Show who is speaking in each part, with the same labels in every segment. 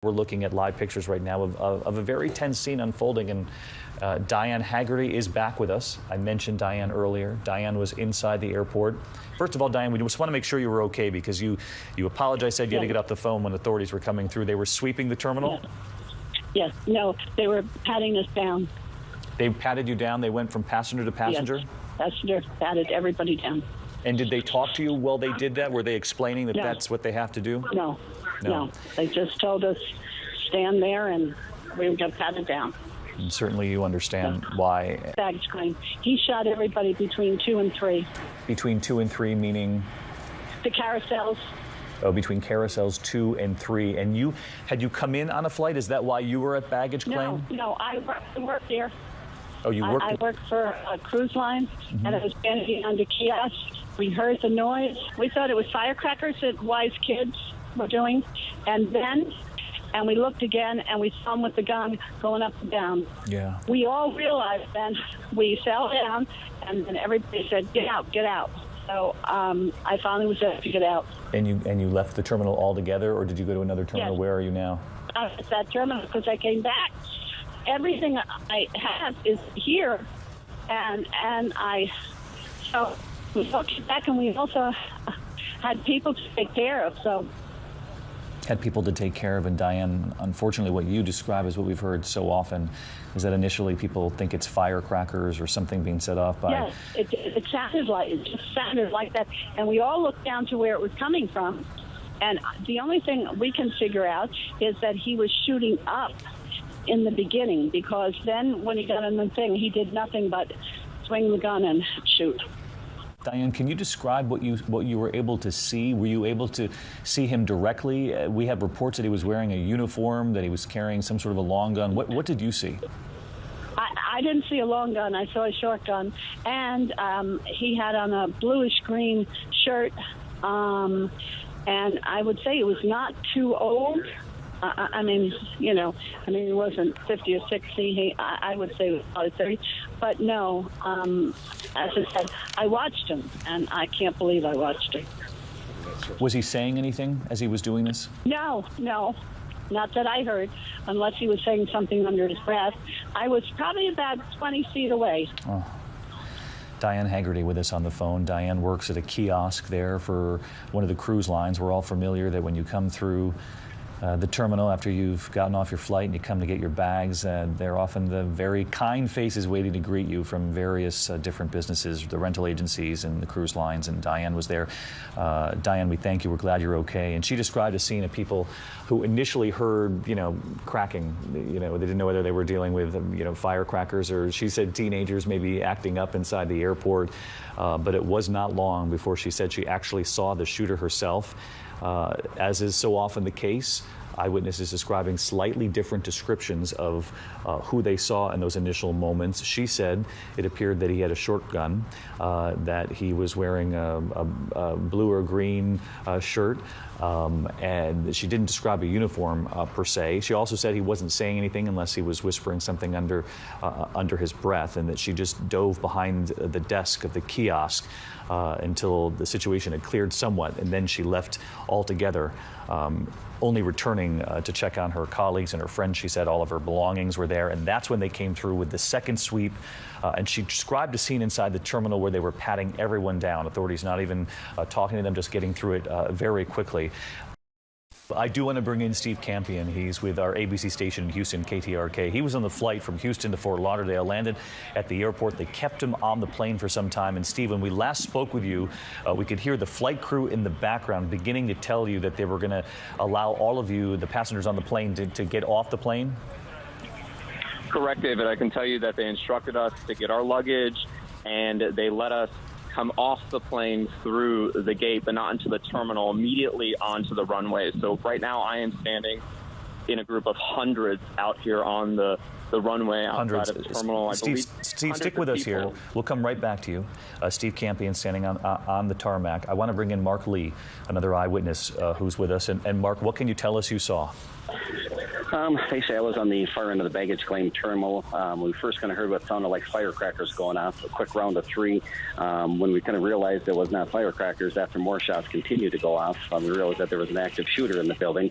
Speaker 1: We're looking at live pictures right now of a very tense scene unfolding, and Diane Haggerty is back with us. I mentioned Diane earlier. Diane was inside the airport. First of all, Diane, we just want to make sure you were okay, because you apologized, said you had to get off the phone when authorities were coming through. They were sweeping the terminal?
Speaker 2: Yes. No, they were patting us down.
Speaker 1: They patted you down? They went from passenger to passenger?
Speaker 2: Yes. Passenger patted everybody down.
Speaker 1: And did they talk to you while they did that? Were they explaining that
Speaker 2: No.
Speaker 1: That's what they have to do?
Speaker 2: No. They just told us, stand there, and we got patted down.
Speaker 1: And certainly you understand why.
Speaker 2: Baggage claim. He shot everybody between 2 and 3.
Speaker 1: Between 2 and 3, meaning?
Speaker 2: The carousels.
Speaker 1: Oh, between carousels 2 and 3. And had you come in on a flight? Is that why you were at baggage claim?
Speaker 2: No, I work there.
Speaker 1: Oh, you worked?
Speaker 2: I work for a cruise line, and I was standing under kiosk. We heard the noise. We thought it was firecrackers that wise kids were doing. And we looked again, and we saw him with the gun going up and down.
Speaker 1: Yeah.
Speaker 2: We all realized then. We fell down, and then everybody said, get out, get out. So I finally was able to get out. And
Speaker 1: you left the terminal altogether, or did you go to another terminal?
Speaker 2: Yes.
Speaker 1: Where are you now?
Speaker 2: At that terminal, because I came back. Everything I have is here, so we all came back, and we also had people to take care of. So
Speaker 1: had people to take care of, and Diane, unfortunately, what you describe is what we've heard so often, is that initially people think it's firecrackers or something being set off by.
Speaker 2: Yes, it just sounded like that, and we all looked down to where it was coming from, and the only thing we can figure out is that he was shooting up in the beginning, because then when he got in the thing, he did nothing but swing the gun and shoot.
Speaker 1: Diane, can you describe what you were able to see? Were you able to see him directly? We have reports that he was wearing a uniform, that he was carrying some sort of a long gun. What did you see?
Speaker 2: I didn't see a long gun. I saw a short gun, and he had on a bluish green shirt, and I would say it was not too old. I mean, he wasn't 50 or 60. I would say it was probably 30. But no, as I said, I watched him, and I can't believe I watched him.
Speaker 1: Was he saying anything as he was doing this?
Speaker 2: No, not that I heard, unless he was saying something under his breath. I was probably about 20 feet away.
Speaker 1: Oh. Diane Haggerty with us on the phone. Diane works at a kiosk there for one of the cruise lines. We're all familiar that when you come through the terminal after you've gotten off your flight and you come to get your bags, they're often the very kind faces waiting to greet you from various different businesses, the rental agencies and the cruise lines, and Diane was there. Diane, we thank you. We're glad you're okay. And she described a scene of people who initially heard, cracking. They didn't know whether they were dealing with, firecrackers, or she said teenagers maybe acting up inside the airport. But it was not long before she said she actually saw the shooter herself. As is so often the case, eyewitnesses describing slightly different descriptions of who they saw in those initial moments. She said it appeared that he had a short gun, that he was wearing a blue or green shirt, and she didn't describe a uniform per se. She also said he wasn't saying anything unless he was whispering something under his breath, and that she just dove behind the desk of the kiosk until the situation had cleared somewhat, and then she left altogether, only returning to check on her colleagues and her friends. She said all of her belongings were there, and that's when they came through with the second sweep. And she described a scene inside the terminal where they were patting everyone down, authorities not even talking to them, just getting through it very quickly. I do want to bring in Steve Campion. He's with our ABC station in Houston, KTRK. He was on the flight from Houston to Fort Lauderdale, landed at the airport. They kept him on the plane for some time. And Steve, when we last spoke with you, we could hear the flight crew in the background beginning to tell you that they were going to allow all of you, the passengers on the plane, to get off the plane.
Speaker 3: Correct, David. I can tell you that they instructed us to get our luggage, and they let us come off the plane through the gate, but not into the terminal, immediately onto the runway. So right now I am standing in a group of hundreds out here on the runway outside of the terminal.
Speaker 1: Steve, stick with us here. We'll come right back to you. Steve Campion standing on the tarmac. I want to bring in Mark Lee, another eyewitness who's with us. And Mark, what can you tell us you saw?
Speaker 4: Basically, I was on the far end of the baggage claim terminal. We first kind of heard what sounded like firecrackers going off, a quick round of three. When we kind of realized it was not firecrackers, after more shots continued to go off, we realized that there was an active shooter in the building.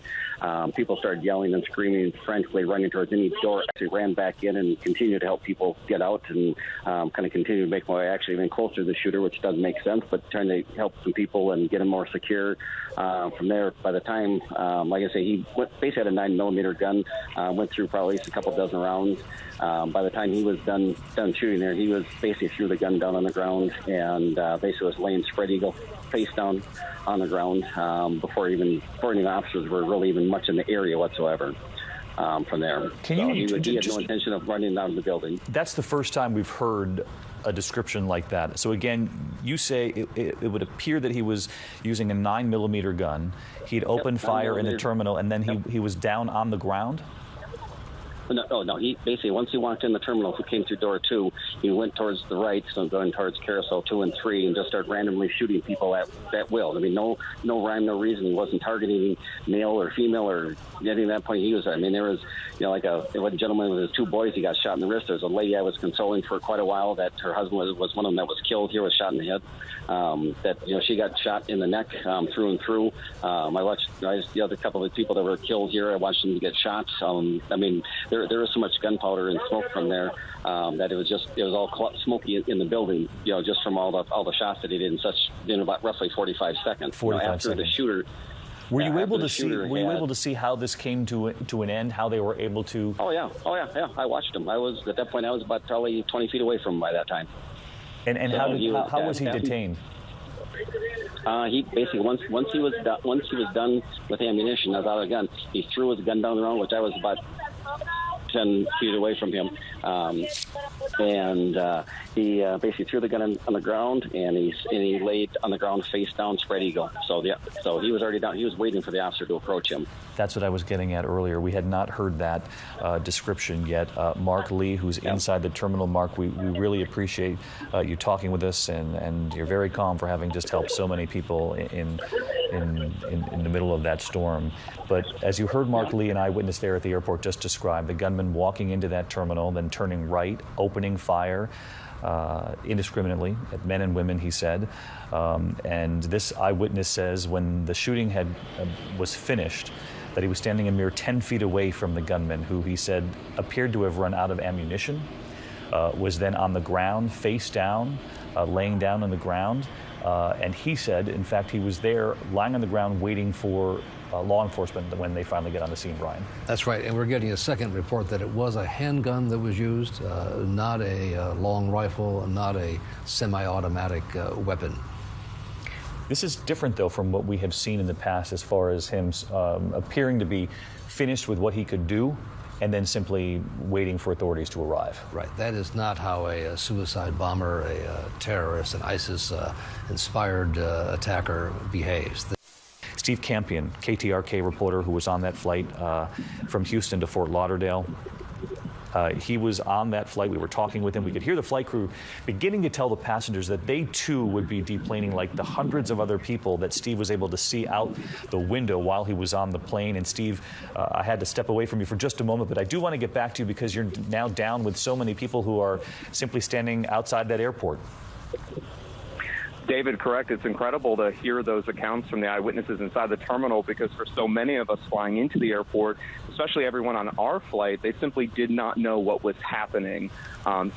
Speaker 4: People started yelling and screaming, frantically running towards any door. Actually ran back in and continued to help people get out and kind of continued to make my way actually even closer to the shooter, which doesn't make sense, but trying to help some people and get them more secure. From there, by the time, like I say, he basically had a 9mm gun, went through probably at least a couple dozen rounds. By the time he was done shooting there, he was basically threw the gun down on the ground and basically was laying spread eagle face down on the ground before any officers were really even much in the area whatsoever. From there, he had no intention of running out of the building.
Speaker 1: That's the first time we've heard a description like that. So again, you say it would appear that he was using a 9mm gun. He'd opened fire in the terminal, and then he was down on the ground.
Speaker 4: No. He basically, once he walked in the terminal, he came through door 2. He went towards the right, so going towards carousel 2 and 3, and just started randomly shooting people at will. I mean, no rhyme, no reason. He wasn't targeting male or female or anything at that point. There was, like a gentleman with his 2 boys. He got shot in the wrist. There was a lady I was consoling for quite a while that her husband was one of them that was killed here, was shot in the head. She got shot in the neck through and through. I watched the other couple of people that were killed here. I watched them get shot. There was so much gunpowder and smoke from there that it was all smoky in the building, just from all the shots that he did in about roughly 45 seconds. After the shooter.
Speaker 1: Were you able to see how this came to an end? How they were able to?
Speaker 4: Oh yeah. I watched him. At that point I was about probably 20 feet away from him by that time.
Speaker 1: And how was he detained?
Speaker 4: He basically once he was done with ammunition, without a gun, he threw his gun down the road, which I was about 10 feet away from him, he basically threw the gun on the ground, and he laid on the ground face down, spread eagle. So he was already down. He was waiting for the officer to approach him.
Speaker 1: That's what I was getting at earlier. We had not heard that description yet. Mark Lee, who's inside the terminal. Mark, we really appreciate you talking with us, and you're very calm for having just helped so many people in the middle of that storm. But as you heard Mark Lee, an eyewitness there at the airport, just described, the gunman walking into that terminal, then turning right, opening fire indiscriminately at men and women, he said. And this eyewitness says when the shooting was finished, that he was standing a mere 10 feet away from the gunman, who he said appeared to have run out of ammunition, was then on the ground, face down, laying down on the ground. And he said, in fact, he was there lying on the ground waiting for law enforcement when they finally get on the scene, Brian.
Speaker 5: That's right, and we're getting a second report that it was a handgun that was used, not a long rifle, not a semi-automatic weapon.
Speaker 1: This is different, though, from what we have seen in the past as far as him appearing to be finished with what he could do and then simply waiting for authorities to arrive.
Speaker 5: Right. That is not how a suicide bomber, a terrorist, an ISIS-inspired attacker behaves.
Speaker 1: Steve Campion, KTRK reporter who was on that flight from Houston to Fort Lauderdale. He was on that flight. We were talking with him. We could hear the flight crew beginning to tell the passengers that they too would be deplaning like the hundreds of other people that Steve was able to see out the window while he was on the plane. And Steve, I had to step away from you for just a moment, but I do want to get back to you because you're now down with so many people who are simply standing outside that airport.
Speaker 3: David, correct. It's incredible to hear those accounts from the eyewitnesses inside the terminal, because for so many of us flying into the airport, especially everyone on our flight, they simply did not know what was happening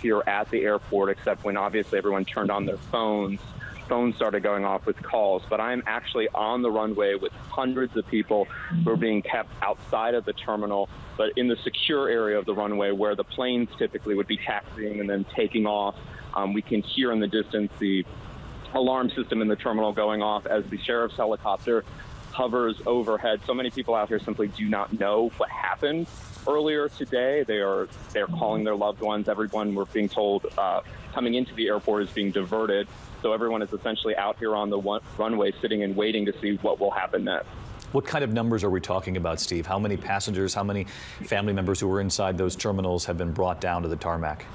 Speaker 3: here at the airport, except when obviously everyone turned on their phones. Phones started going off with calls. But I'm actually on the runway with hundreds of people who are being kept outside of the terminal, but in the secure area of the runway where the planes typically would be taxiing and then taking off. We can hear in the distance the alarm system in the terminal going off as the sheriff's helicopter hovers overhead. So many people out here simply do not know what happened earlier today. They're calling their loved ones. Everyone, we're being told, coming into the airport is being diverted. So everyone is essentially out here on the runway sitting and waiting to see what will happen next.
Speaker 1: What kind of numbers are we talking about, Steve? How many passengers, how many family members who were inside those terminals have been brought down to the tarmac?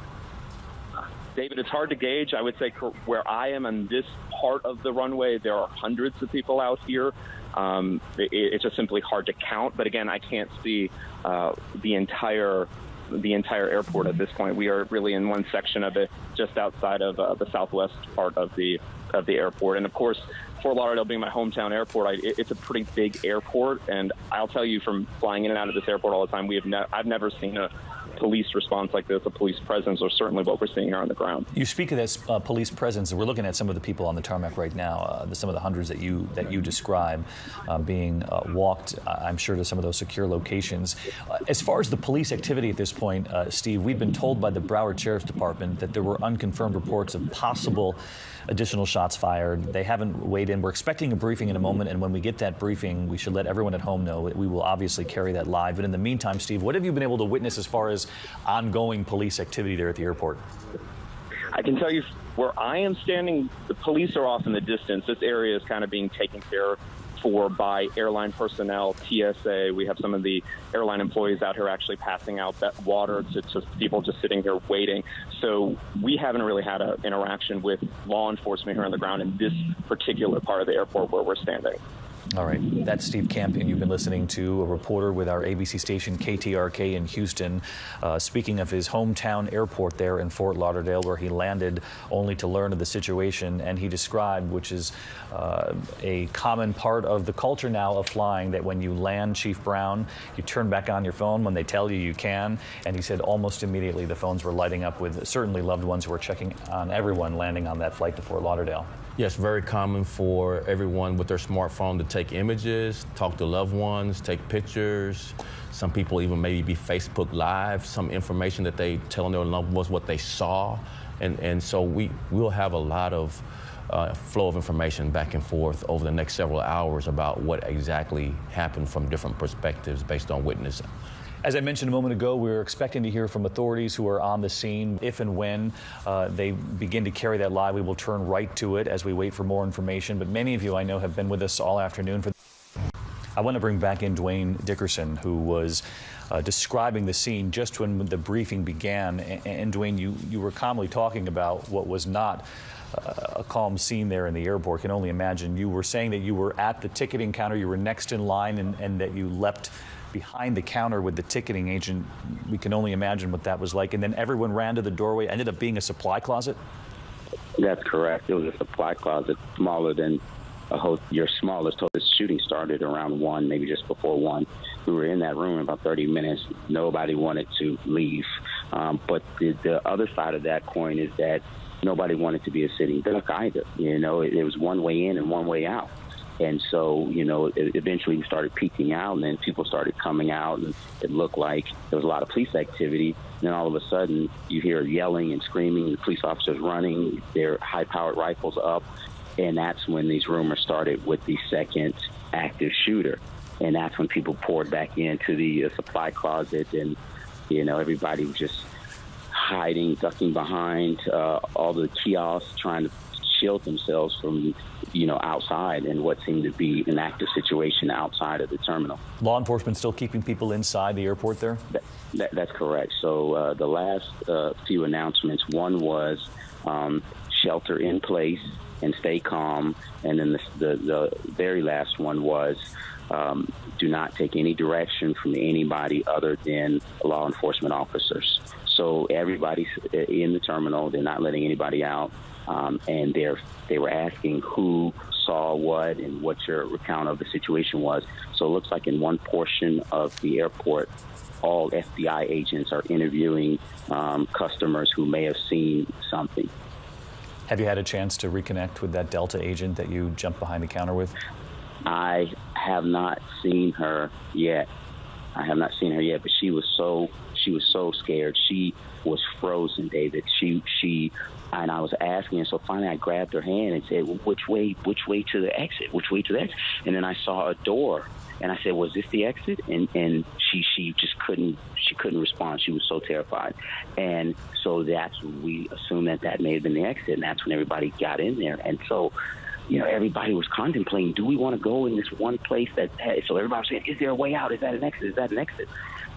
Speaker 3: David, it's hard to gauge. I would say where I am on this part of the runway, there are hundreds of people out here. It's just simply hard to count. But again, I can't see the entire airport at this point. We are really in one section of it, just outside of the southwest part of the airport. And of course, Fort Lauderdale being my hometown airport, it's a pretty big airport. And I'll tell you, from flying in and out of this airport all the time, I've never seen a police response like this, a police presence, or certainly what we're seeing here on the ground. You speak of this police presence, and we're looking at some of the people on the tarmac right now, some of the hundreds that you describe being walked, I'm sure, to some of those secure locations. As far as the police activity at this point, Steve, we've been told by the Broward Sheriff's Department that there were unconfirmed reports of possible additional shots fired. They haven't weighed in. We're expecting a briefing in a moment, and when we get that briefing, we should let everyone at home know. We will obviously carry that live. But in the meantime, Steve, what have you been able to witness as far as ongoing police activity there at the airport? I can tell you, where I am standing, the police are off in the distance. This area is kind of being taken care for by airline personnel, TSA. We have some of the airline employees out here actually passing out that water to people just sitting here waiting. So we haven't really had an interaction with law enforcement here on the ground in this particular part of the airport where we're standing. All right. That's Steve Campion. You've been listening to a reporter with our ABC station KTRK in Houston, speaking of his hometown airport there in Fort Lauderdale, where he landed only to learn of the situation. And he described, which is a common part of the culture now of flying, that when you land, Chief Brown, you turn back on your phone when they tell you can. And he said almost immediately the phones were lighting up with certainly loved ones who were checking on everyone landing on that flight to Fort Lauderdale.
Speaker 6: Yes, very common for everyone with their smartphone to take images, talk to loved ones, take pictures. Some people even maybe be Facebook Live, some information that they telling their loved ones what they saw. And so we'll have a lot of flow of information back and forth over the next several hours about what exactly happened from different perspectives based on witness. As I mentioned a moment ago, we're expecting to hear from authorities who are on the scene. If and when they begin to carry that live, we will turn right to it as we wait for more information. But many of you, I know, have been with us all afternoon. I want to bring back in Dwayne Dickerson, who was describing the scene just when the briefing began. And Dwayne, you were calmly talking about what was not a calm scene there in the airport. Can only imagine. You were saying that you were at the ticketing counter, you were next in line, and that you leapt behind the counter with the ticketing agent. We can only imagine what that was like. And then everyone ran to the doorway. Ended up being a supply closet?
Speaker 4: That's correct. It was a supply closet, smaller than your smallest. The shooting started around 1, maybe just before 1. We were in that room about 30 minutes. Nobody wanted to leave. But the other side of that coin is that nobody wanted to be a sitting duck either. You know, it was one way in and one way out. And so, you know, eventually we started peeking out, and then people started coming out, and it looked like there was a lot of police activity. And then all of a sudden, you hear yelling and screaming, the police officers running, their high-powered rifles up, and that's when these rumors started with the second active shooter. And that's when people poured back into the supply closet, and, you know, everybody was just hiding, ducking behind all the kiosks, trying to shield themselves from, you know, outside and what seemed to be an active situation outside of the terminal.
Speaker 1: Law enforcement still keeping people inside the airport there?
Speaker 4: That's correct. So the last few announcements, one was shelter in place and stay calm, and then the very last one was do not take any direction from anybody other than law enforcement officers. So everybody's in the terminal. They're not letting anybody out. And they were asking who saw what and what your recount of the situation was. So it looks like in one portion of the airport, all FBI agents are interviewing customers who may have seen something.
Speaker 1: Have you had a chance to reconnect with that Delta agent that you jumped behind the counter with?
Speaker 4: I have not seen her yet. But she was so scared. She was frozen, David. And I was asking her, so finally I grabbed her hand and said, well, which way to the exit? Which way to the exit? And then I saw a door, and I said, was this the exit? And she just couldn't respond. She was so terrified. And so that's when we assumed that may have been the exit, and that's when everybody got in there. And so, you know, everybody was contemplating, do we want to go in this one place so everybody was saying, is there a way out? Is that an exit? Is that an exit?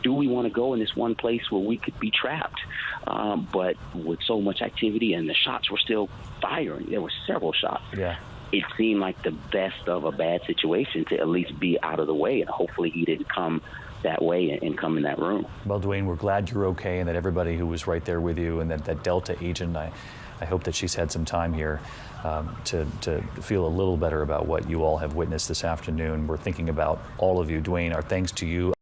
Speaker 4: Do we want to go in this one place where we could be trapped? But with so much activity and the shots were still firing, there were several shots.
Speaker 1: Yeah.
Speaker 4: it seemed like the best of a bad situation to at least be out of the way, and hopefully he didn't come that way and come in that room.
Speaker 1: Well, Dwayne, we're glad you're okay and that everybody who was right there with you and that Delta agent, I hope that she's had some time here to feel a little better about what you all have witnessed this afternoon. We're thinking about all of you. Dwayne, our thanks to you.